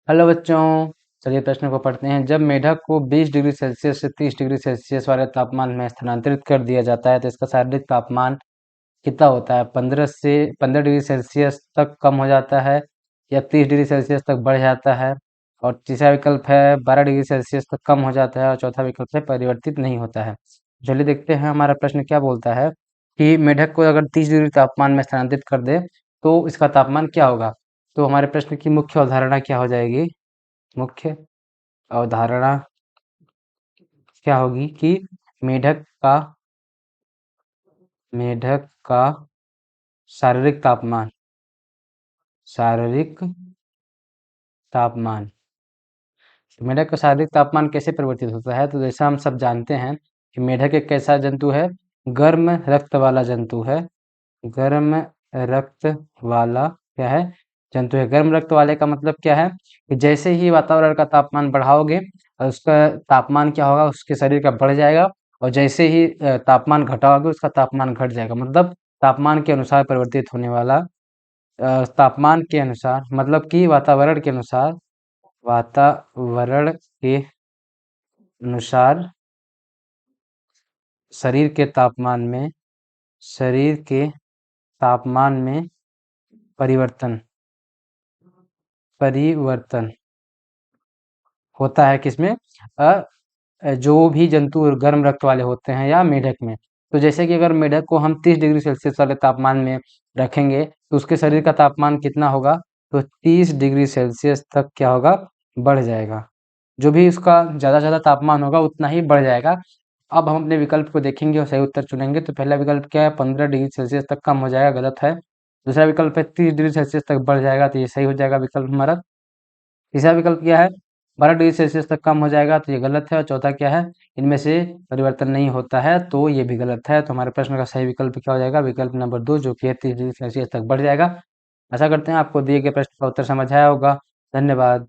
Hello बच्चों। चलिए प्रश्न को पढ़ते हैं। जब मेढक को 20 डिग्री सेल्सियस से 30 डिग्री सेल्सियस वाले तापमान में स्थानांतरित कर दिया जाता है तो इसका शारीरिक तापमान कितना होता है? 15 डिग्री सेल्सियस तक कम हो जाता है या 30 डिग्री सेल्सियस तक बढ़ जाता है? और तीसरा विकल्प है 12 डिग्री सेल्सियस तक कम हो जाता है और चौथा विकल्प है परिवर्तित नहीं होता है। चलिए देखते हैं हमारा प्रश्न क्या बोलता है कि मेढक को अगर 30 डिग्री तापमान में स्थानांतरित कर दे तो इसका तापमान क्या होगा। तो हमारे प्रश्न की मुख्य अवधारणा क्या हो जाएगी? मुख्य अवधारणा क्या होगी कि मेढक का मेढक का शारीरिक तापमान शारीरिक तापमान मेढक का शारीरिक तापमान कैसे परिवर्तित होता है? तो जैसा हम सब जानते हैं कि मेढक एक कैसा जंतु है? गर्म रक्त वाला जंतु है। गर्म रक्त वाला क्या है? जंतु है। गर्म रक्त वाले का मतलब क्या है कि जैसे ही वातावरण का तापमान बढ़ाओगे और उसका तापमान क्या होगा, उसके शरीर का बढ़ जाएगा। और जैसे ही तापमान घटाओगे उसका तापमान घट जाएगा। मतलब तापमान के अनुसार परिवर्तित होने वाला, तापमान के अनुसार मतलब कि वातावरण के अनुसार शरीर के तापमान में शरीर के तापमान में परिवर्तन परिवर्तन होता है। किसमें? जो भी जंतु गर्म रक्त वाले होते हैं या मेढक में। तो जैसे कि अगर मेढक को हम 30 डिग्री सेल्सियस वाले तापमान में रखेंगे तो उसके शरीर का तापमान कितना होगा? तो 30 डिग्री सेल्सियस तक क्या होगा? बढ़ जाएगा। जो भी उसका ज़्यादा ज़्यादा तापमान होगा उतना ही बढ़ जाएगा। अब हम अपने विकल्प को देखेंगे और सही उत्तर चुनेंगे। तो पहला विकल्प क्या है? 15 डिग्री सेल्सियस तक कम हो जाएगा, गलत है। दूसरा विकल्प है 30 डिग्री सेल्सियस तक बढ़ जाएगा, तो ये सही हो जाएगा विकल्प हमारा। तीसरा विकल्प क्या है? 12 डिग्री सेल्सियस तक कम हो जाएगा, तो ये गलत है। और चौथा क्या है? इनमें से परिवर्तन नहीं होता है, तो ये भी गलत है। तो हमारे प्रश्न का सही विकल्प क्या हो जाएगा? विकल्प नंबर 2, जो कि है 30 डिग्री सेल्सियस तक बढ़ जाएगा। आशा करते हैं आपको दिए गए प्रश्न का उत्तर समझ आया होगा। धन्यवाद।